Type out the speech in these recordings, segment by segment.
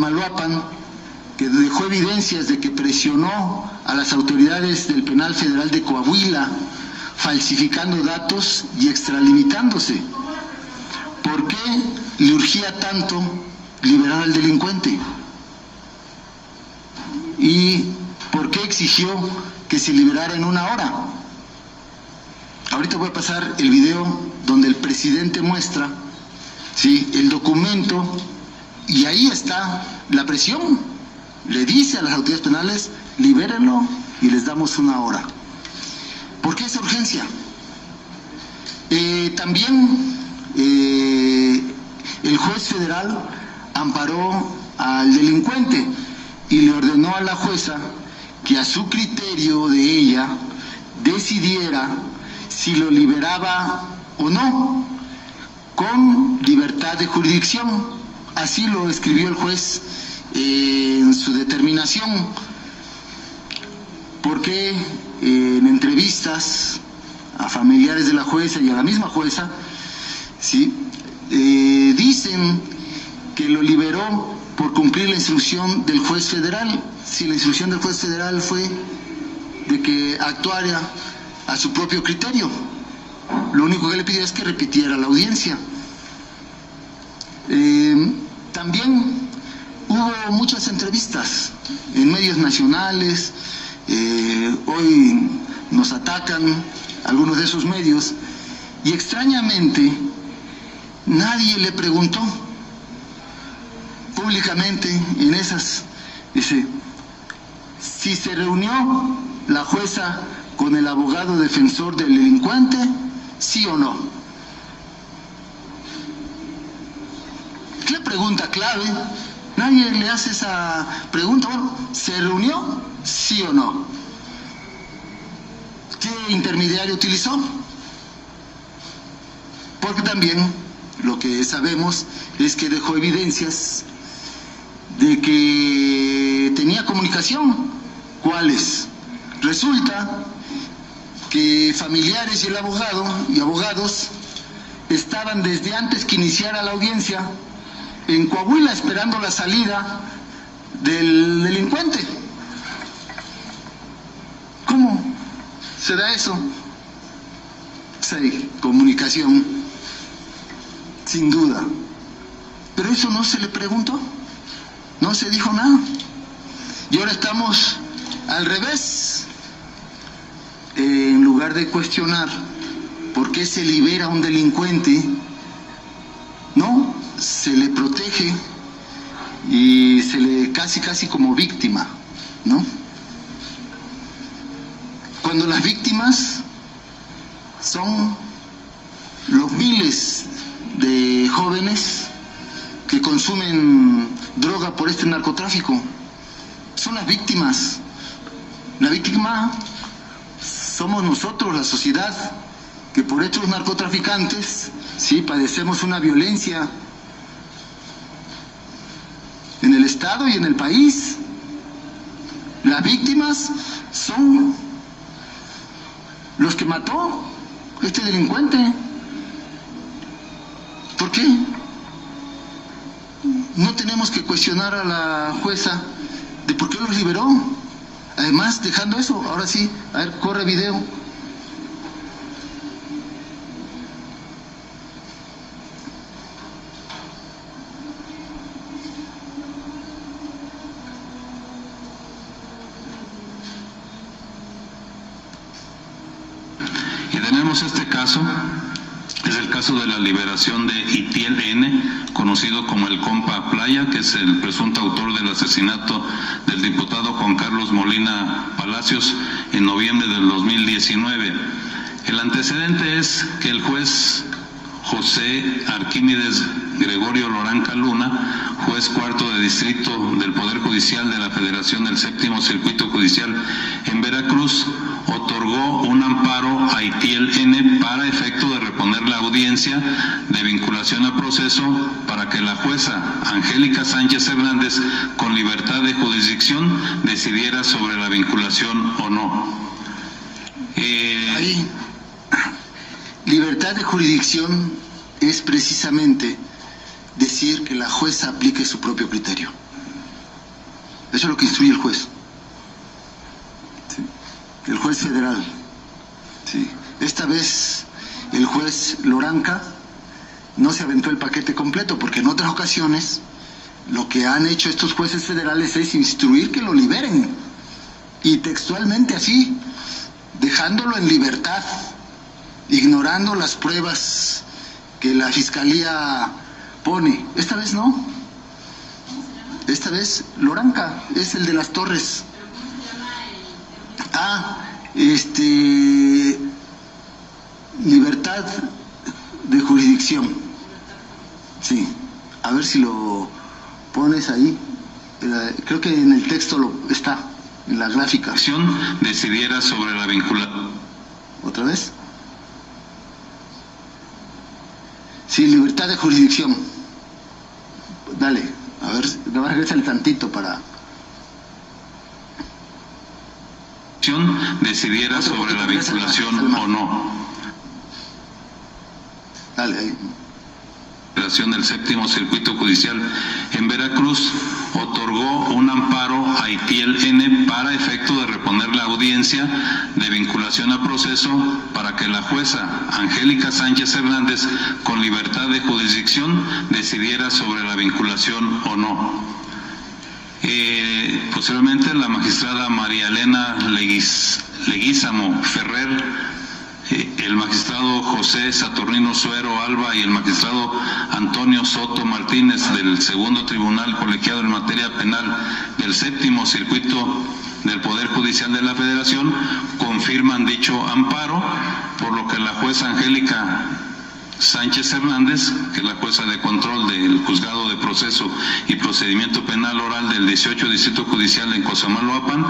Tamaulipas, que dejó evidencias de que presionó a las autoridades del Penal Federal de Coahuila, falsificando datos y extralimitándose. ¿Por qué le urgía tanto liberar al delincuente? ¿Y por qué exigió que se liberara en 1 hora? Ahorita voy a pasar el video donde el presidente muestra, ¿sí?, el documento, y ahí está la presión. Le dice a las autoridades penales, libérenlo y les damos 1 hora. ¿Por qué esa urgencia? También el juez federal amparó al delincuente y le ordenó a la jueza que a su criterio de ella decidiera si lo liberaba o no, con libertad de jurisdicción. Así lo escribió el juez en su determinación, porque en entrevistas a familiares de la jueza y a la misma jueza, ¿sí?, dicen que lo liberó por cumplir la instrucción del juez federal. Si la instrucción del juez federal fue de que actuara a su propio criterio, lo único que le pidió es que repitiera la audiencia. También hubo muchas entrevistas en medios nacionales, hoy nos atacan algunos de esos medios, y extrañamente nadie le preguntó públicamente en esas, dice, si se reunió la jueza con el abogado defensor del delincuente, sí o no. Es la pregunta clave. Nadie le hace esa pregunta. Bueno, ¿se reunió? ¿Sí o no? ¿Qué intermediario utilizó? Porque también lo que sabemos es que dejó evidencias de que tenía comunicación. ¿Cuáles? Resulta que familiares y el abogado y abogados estaban desde antes que iniciara la audiencia en Coahuila esperando la salida del delincuente. ¿Cómo se da eso? Sí, comunicación, sin duda. Pero eso no se le preguntó, no se dijo nada. Y ahora estamos al revés. En lugar de cuestionar por qué se libera a un delincuente, no, se le protege y se le casi como víctima, ¿no? Cuando las víctimas son los miles de jóvenes que consumen droga por este narcotráfico, son las víctimas. La víctima somos nosotros, la sociedad, que por estos narcotraficantes, sí, padecemos una violencia en el Estado y en el país. Las víctimas son los que mató este delincuente. ¿Por qué? No tenemos que cuestionar a la jueza de por qué los liberó. Además, dejando eso, ahora sí, a ver, corre video. Y tenemos este caso, es el caso de la liberación de Itiel N., conocido como el Compa Playa, que es el presunto autor del asesinato del diputado Juan Carlos Molina Palacios en noviembre del 2019. El antecedente es que el juez José Arquímedes Gregorio Loranca Luna, juez cuarto de distrito del Poder Judicial de la Federación del Séptimo Circuito Judicial en Veracruz, otorgó un amparo a Itiel N. para efecto de reponer la audiencia de vinculación a proceso para que la jueza Angélica Sánchez Hernández, con libertad de jurisdicción, decidiera sobre la vinculación o no. Ahí, libertad de jurisdicción es precisamente decir que la jueza aplique su propio criterio. Eso es lo que instruye el juez. ¿Sí? El juez federal. ¿Sí? Esta vez el juez Loranca no se aventó el paquete completo, porque en otras ocasiones lo que han hecho estos jueces federales es instruir que lo liberen, y textualmente así, dejándolo en libertad, ignorando las pruebas que la fiscalía pone. Esta vez no. Esta vez Loranca es el de las Torres. Libertad de jurisdicción. Sí. A ver si lo pones ahí. Creo que en el texto está, en la gráfica. Decidiera sobre la vinculación. ¿Otra vez? Sí, libertad de jurisdicción. Dale, a ver, regrésale tantito para... Decidiera sobre la vinculación o no. Dale, ahí. Del Séptimo Circuito Judicial en Veracruz otorgó un amparo a Itiel N. para efecto de reponer la audiencia de vinculación a proceso para que la jueza Angélica Sánchez Hernández, con libertad de jurisdicción, decidiera sobre la vinculación o no. Posteriormente, la magistrada María Elena Leguízamo Ferrer, el magistrado José Saturnino Suero Alba y el magistrado Antonio Soto Martínez del Segundo Tribunal Colegiado en Materia Penal del Séptimo Circuito del Poder Judicial de la Federación confirman dicho amparo, por lo que la jueza Angélica Sánchez Hernández, que es la jueza de control del Juzgado de Proceso y Procedimiento Penal Oral del 18 Distrito Judicial en Cosamaloapan,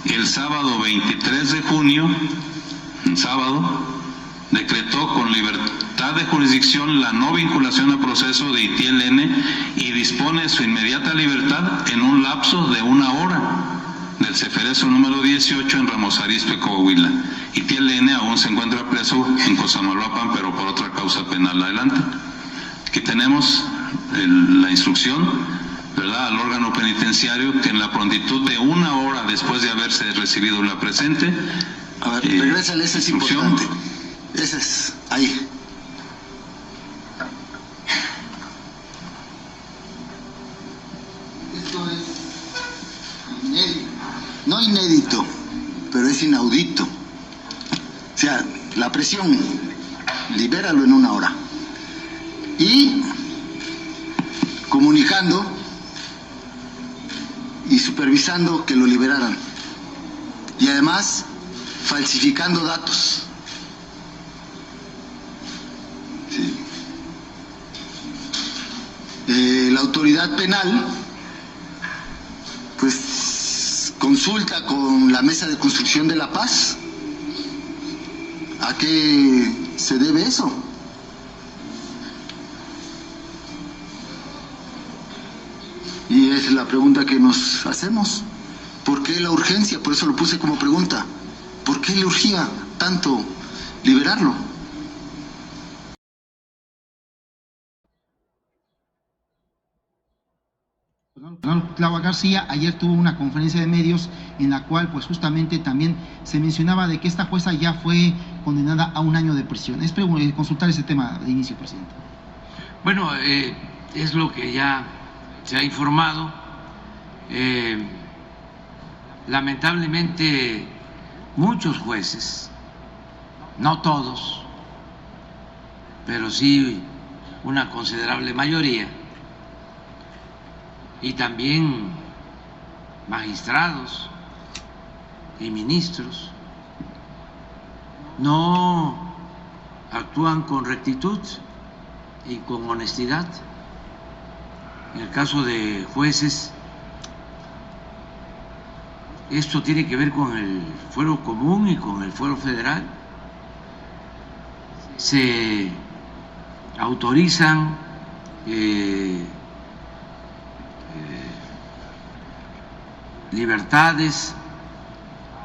el sábado 23 de junio, decretó con libertad de jurisdicción la no vinculación a proceso de Itiel N. y dispone su inmediata libertad en un lapso de 1 hora del Ceferezo número 18 en Ramos Arizpe, Coahuila. Itiel N. aún se encuentra preso en Cosamaloapan, pero por otra causa penal. Adelante. Aquí tenemos la instrucción, ¿verdad?, al órgano penitenciario, que en la prontitud de 1 hora después de haberse recibido la presente. A ver, regrésale, ese es importante. Ese es, ahí. Esto es inédito. No inédito, pero es inaudito. O sea, la presión, libéralo en 1 hora. Y comunicando y supervisando que lo liberaran. Y además, falsificando datos. Sí. La autoridad penal pues consulta con la Mesa de Construcción de la Paz. ¿A qué se debe eso? Y esa es la pregunta que nos hacemos. ¿Por qué la urgencia? Por eso lo puse como pregunta. ¿Por qué le urgía tanto liberarlo? Claudia García ayer tuvo una conferencia de medios en la cual pues justamente también se mencionaba de que esta jueza ya fue condenada a 1 año de prisión. Es consultar ese tema de inicio, presidente. Bueno, es lo que ya se ha informado. Lamentablemente muchos jueces, no todos, pero sí una considerable mayoría, y también magistrados y ministros, no actúan con rectitud y con honestidad. En el caso de jueces, esto tiene que ver con el fuero común y con el fuero federal. Se autorizan libertades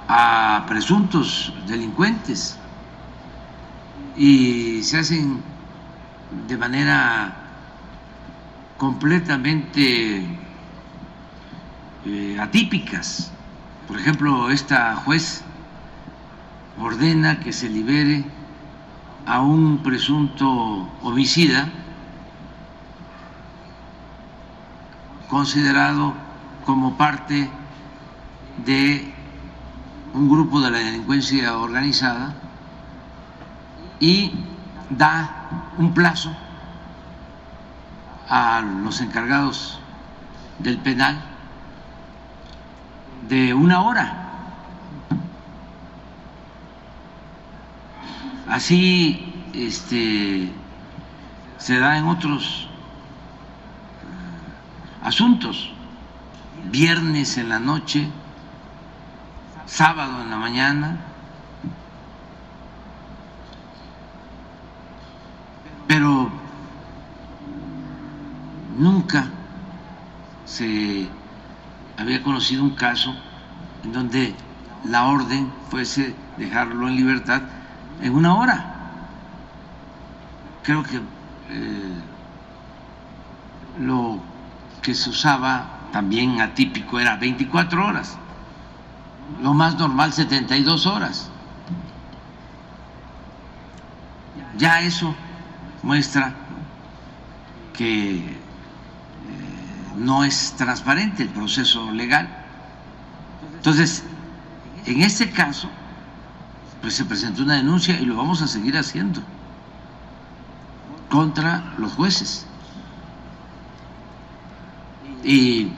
a presuntos delincuentes y se hacen de manera completamente atípicas. Por ejemplo, esta juez ordena que se libere a un presunto homicida considerado como parte de un grupo de la delincuencia organizada y da un plazo a los encargados del penal de 1 hora. Así se da en otros asuntos, viernes en la noche, sábado en la mañana, pero nunca se había conocido un caso en donde la orden fuese dejarlo en libertad en 1 hora. Creo que lo que se usaba también atípico era 24 horas, lo más normal 72 horas. Ya eso muestra que no es transparente el proceso legal. Entonces, en este caso, pues se presentó una denuncia y lo vamos a seguir haciendo contra los jueces. Y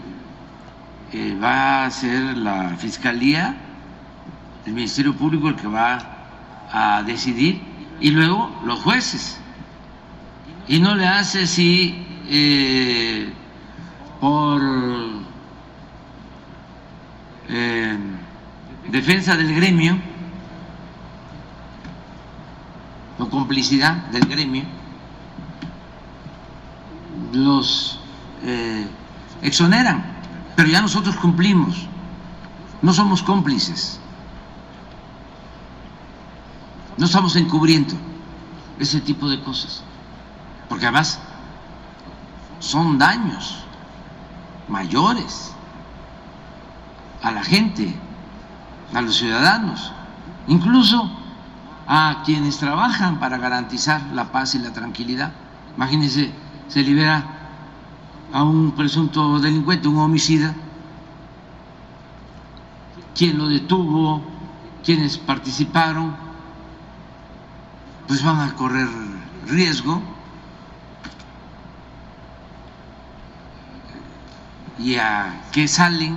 va a ser la Fiscalía, el Ministerio Público el que va a decidir, y luego los jueces. Y no le hace si por defensa del gremio o complicidad del gremio, los exoneran, pero ya nosotros cumplimos, no somos cómplices, no estamos encubriendo ese tipo de cosas, porque además son daños mayores a la gente, a los ciudadanos, incluso a quienes trabajan para garantizar la paz y la tranquilidad. Imagínense, se libera a un presunto delincuente, un homicida, quien lo detuvo, quienes participaron, pues van a correr riesgo. ¿Y a qué salen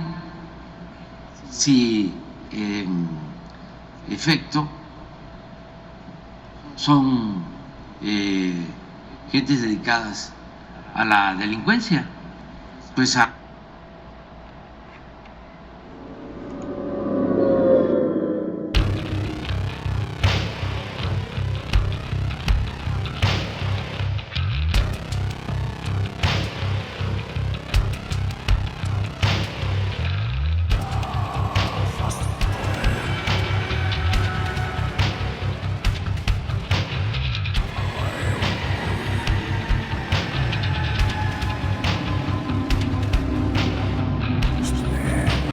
si en efecto son gentes dedicadas a la delincuencia? Pues a